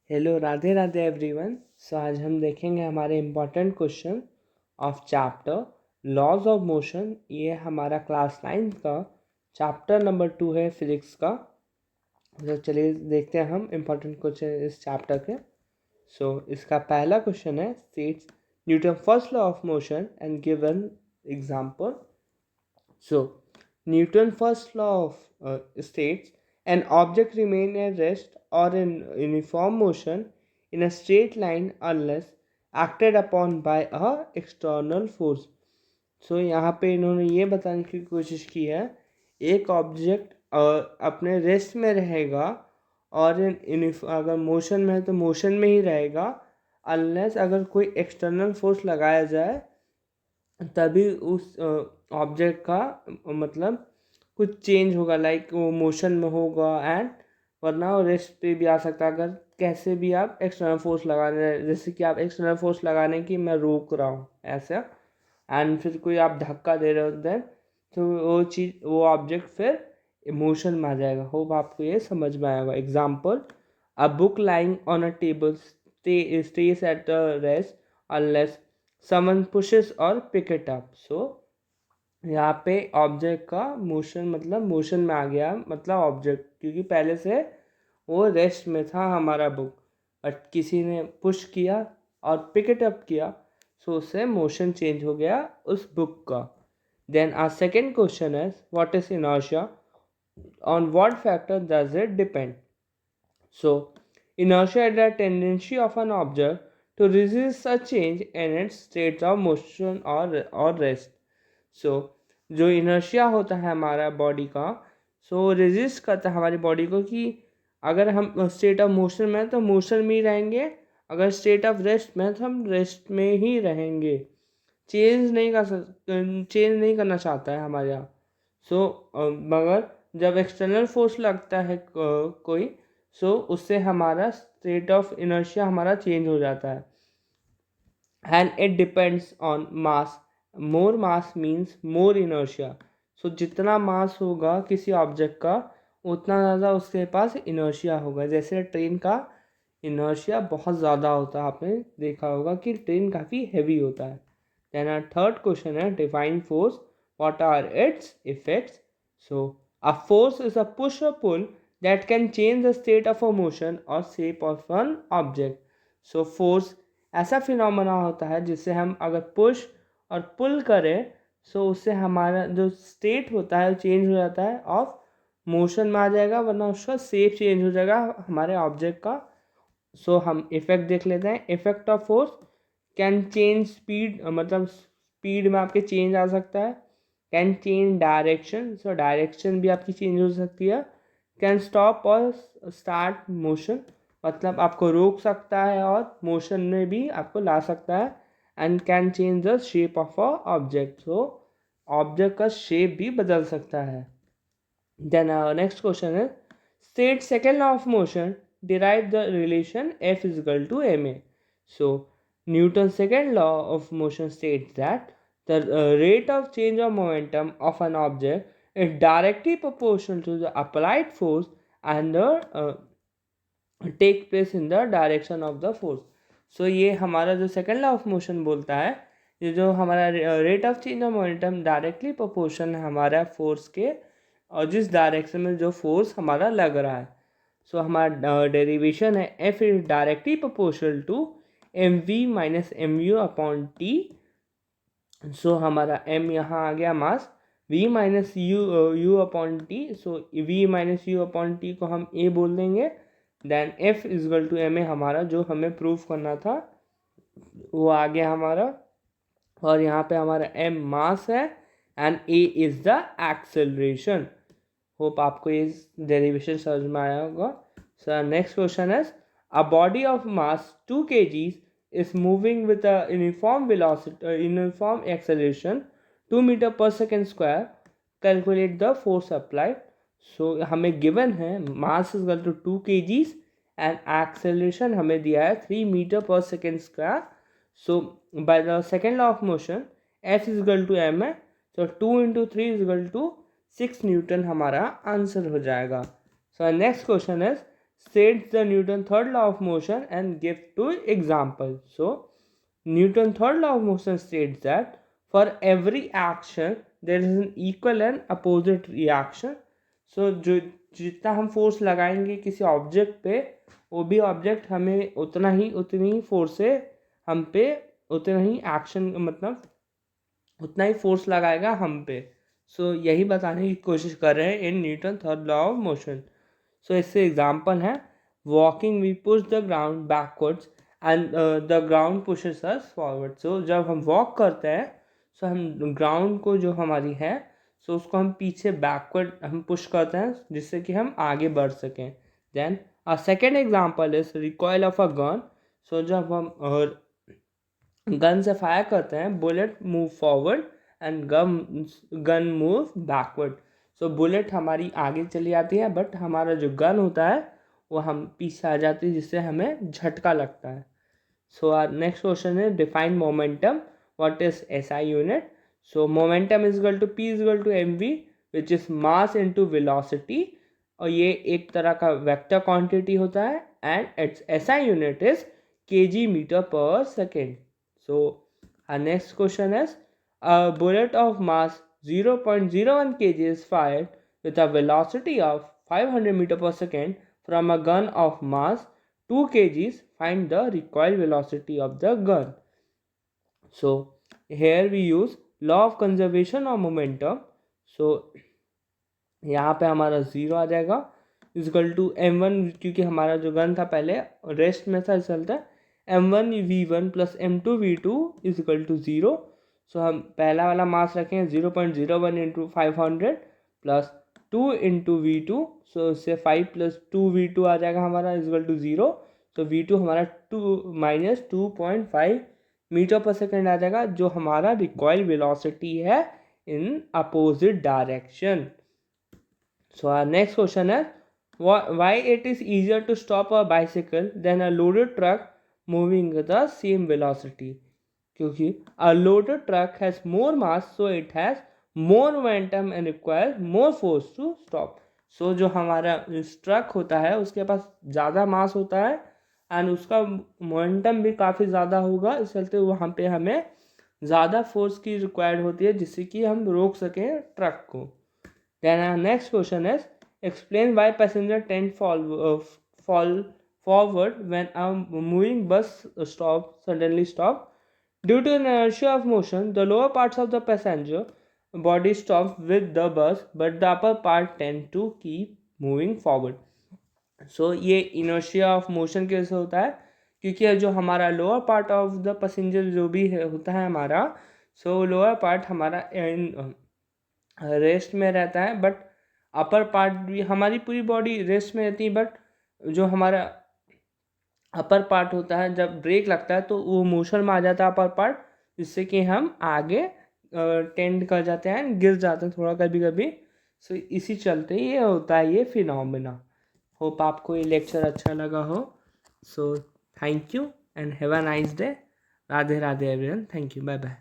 Hello, Radhe Radhe everyone. So आज हम देखेंगे हमारे important question of chapter laws of motion. ये हमारा क्लास 9 का चैप्टर नंबर 2 है फिजिक्स का। तो चलिए देखते हैं हम इम्पोर्टेंट क्वेश्चन इस चैप्टर के। इसका पहला क्वेश्चन है, states Newton first law of motion and give an example. Newton first law of states an object remain at rest or in uniform motion in a straight line unless acted upon by a external force. यहाँ पे इन्होंने ये बताने की कोशिश की है, एक ऑब्जेक्ट अपने रेस्ट में रहेगा और अगर मोशन में है तो मोशन में ही रहेगा, अनलेस अगर कोई एक्सटर्नल फोर्स लगाया जाए तभी उस ऑब्जेक्ट का मतलब कुछ चेंज होगा, लाइक वो मोशन में होगा एंड वरना वो रेस्ट पे भी आ सकता है। अगर कैसे भी आप एक्सटर्नल फोर्स लगा रहे हैं, जैसे कि आप एक्सटर्नल फोर्स लगाने की मैं रोक रहा हूँ ऐसा, एंड फिर कोई आप धक्का दे रहे हो देन तो वो ऑब्जेक्ट फिर मोशन में आ जाएगा। होप आपको ये समझ में आएगा। Example, a book lying on a table stays at a rest unless someone pushes or pick it up. यहाँ पे ऑब्जेक्ट का मोशन मतलब मोशन में आ गया, मतलब ऑब्जेक्ट, क्योंकि पहले से वो रेस्ट में था हमारा बुक, बट किसी ने पुश किया और पिक इट अप किया, सो उससे मोशन चेंज हो गया उस बुक का। देन आवर सेकेंड क्वेश्चन है, what is inertia, on what factor does it depend. Inertia is the tendency of an object to resist a change in its state of motion or rest. जो inertia होता है हमारा body का, resist करता है हमारी body को कि अगर हम स्टेट ऑफ मोशन में हैं तो मोशन में ही रहेंगे, अगर स्टेट ऑफ रेस्ट में है तो हम रेस्ट में ही रहेंगे। चेंज नहीं करना चाहता है हमारे यहाँ। मगर जब एक्सटर्नल फोर्स लगता है कोई, उससे हमारा स्टेट ऑफ इनर्शिया हमारा चेंज हो जाता है। And it depends on mass, more mass means more inertia. जितना मास होगा किसी ऑब्जेक्ट का उतना ज़्यादा उसके पास इनर्शिया होगा। जैसे ट्रेन का इनर्शिया बहुत ज़्यादा होता है, आपने देखा होगा कि ट्रेन काफ़ी हैवी होता है। देन आवर थर्ड क्वेश्चन है, define force, what are its effects. A force is a push or pull that can change the state of a motion or shape of an object. Force ऐसा phenomena होता है जिससे हम अगर push or पुल करें उससे हमारा जो स्टेट होता है वो चेंज हो जाता है, ऑफ मोशन में आ जाएगा, वरना उसका शेप चेंज हो जाएगा हमारे ऑब्जेक्ट का। हम इफेक्ट देख लेते हैं। Effect of force can change speed, मतलब स्पीड में आपके चेंज आ सकता है। कैन चेंज डायरेक्शन, डायरेक्शन भी आपकी चेंज हो सकती है। कैन स्टॉप और स्टार्ट मोशन, मतलब आपको रोक सकता है और मोशन में भी आपको ला सकता है। And can change the shape of a object, object का शेप भी बदल सकता है। देन नेक्स्ट क्वेश्चन है, state second law of motion, derive the relation F is equal to ma. Newton's second law of motion states that the rate of change of momentum of an object is directly proportional to the applied force and the take place in the direction of the force. ये हमारा जो second law of motion बोलता है, ये जो हमारा rate of change of momentum directly proportion है हमारा फोर्स के, और जिस डायरेक्शन में जो फोर्स हमारा लग रहा है। हमारा डेरिवेशन है, F is directly proportional to M v minus m u upon t. हमारा एम यहाँ आ गया mass, v minus u upon t, v minus u upon t को हम ए बोल देंगे। Then F equal to m a, हमारा जो हमें प्रूफ करना था वो आ गया हमारा, और यहाँ पे हमारा एम मास है and A is the acceleration. Hope आपको ये डेरिवेशन समझ में आया होगा। सर नेक्स्ट क्वेश्चन है, a body of mass 2 kg is moving with a uniform velocity, uniform acceleration 2 meter per second square. Calculate the force applied. हमें given है mass is equal to 2 kg and acceleration हमें दिया है 3 meter per second square. By the second law of motion, F is equal to m है, 2 into 3 is equal to 6 Newton हमारा answer हो जाएगा। Next question है, states the Newton third law of motion and gives two examples. So Newton third law of motion states that for every action there is an equal and opposite reaction. So जो जितना हम force लगाएंगे किसी object पे, वो भी object हमें उतनी ही फोर्स से हम पे उतना ही एक्शन मतलब उतना ही फोर्स लगाएगा हम पे. सो यही बताने की कोशिश कर रहे हैं इन Newton third law of motion. So इससे एग्जांपल है walking we push the ground backwards and the ground pushes us forward. So जब हम वॉक करते हैं सो हम ग्राउंड को जो हमारी है सो उसको हम पीछे बैकवर्ड हम पुश करते हैं जिससे कि हम आगे बढ़ सकें. Then a second example is recoil of a gun. So जब हम गन से फायर करते हैं bullet move forward and gun move backward. So bullet हमारी आगे चली जाती है बट हमारा जो गन होता है वो हम पीछे आ जाती है जिससे हमें झटका लगता है. सो आवर नेक्स्ट क्वेश्चन है define momentum. What is SI unit? So momentum is equal to P is equal to M V which is mass into velocity. और ये एक तरह का वेक्टर क्वांटिटी होता है and its SI unit is KG metre per second. So our next question is a bullet of mass 0.01 kg is fired with a velocity of 500 meter per second from a gun of mass 2 kgs. Find the recoil velocity of the gun. So here we use law of conservation of momentum. So यहाँ पे हमारा 0 आ जाएगा equal to m1 क्योंकि हमारा जो gun था पहले rest में था चलता है m1 v1 plus m2 v2 is equal to 0. So हम पहला वाला मास रखें 0.01 इंटू 500 प्लस 2 इंटू v2. सो इससे 5 प्लस 2v2 आ जाएगा हमारा is equal to 0. So v2 हमारा 2-2.5 मीटर पर सेकेंड आ जाएगा जो हमारा रिकॉइल वेलोसिटी है in opposite direction. So our next question है why it is easier to stop a bicycle than a loaded truck moving with the same velocity. क्योंकि a loaded truck has more mass so it has more momentum and requires more force to stop. So जो हमारा truck होता है उसके पास ज़्यादा मास होता है and उसका मोमेंटम भी काफ़ी ज़्यादा होगा इस चलते वहाँ पे हमें ज़्यादा फोर्स की रिक्वायर्ड होती है जिससे कि हम रोक सकें ट्रक को. Then our next question is explain why passenger tend fall forward when a moving bus suddenly stop. Due to inertia of motion, the lower parts of the passenger body stop with the bus, but the upper part tend to keep moving forward. So ये inertia of motion की वजह से होता है क्योंकि जो हमारा lower part of the passenger जो भी होता है हमारा सो लोअर पार्ट हमारा रेस्ट में रहता है बट अपर पार्ट भी हमारी पूरी बॉडी रेस्ट में रहती है बट जो हमारा अपर पार्ट होता है जब ब्रेक लगता है तो वो मोशन में आ जाता है अपर पार्ट जिससे कि हम आगे टेंड कर जाते हैं गिर जाते हैं थोड़ा कभी कभी. सो इसी चलते ये होता है ये फिनोमेना. होप आपको ये लेक्चर अच्छा लगा हो. So thank you and have a nice day. Radhe Radhe everyone. Thank you. Bye bye.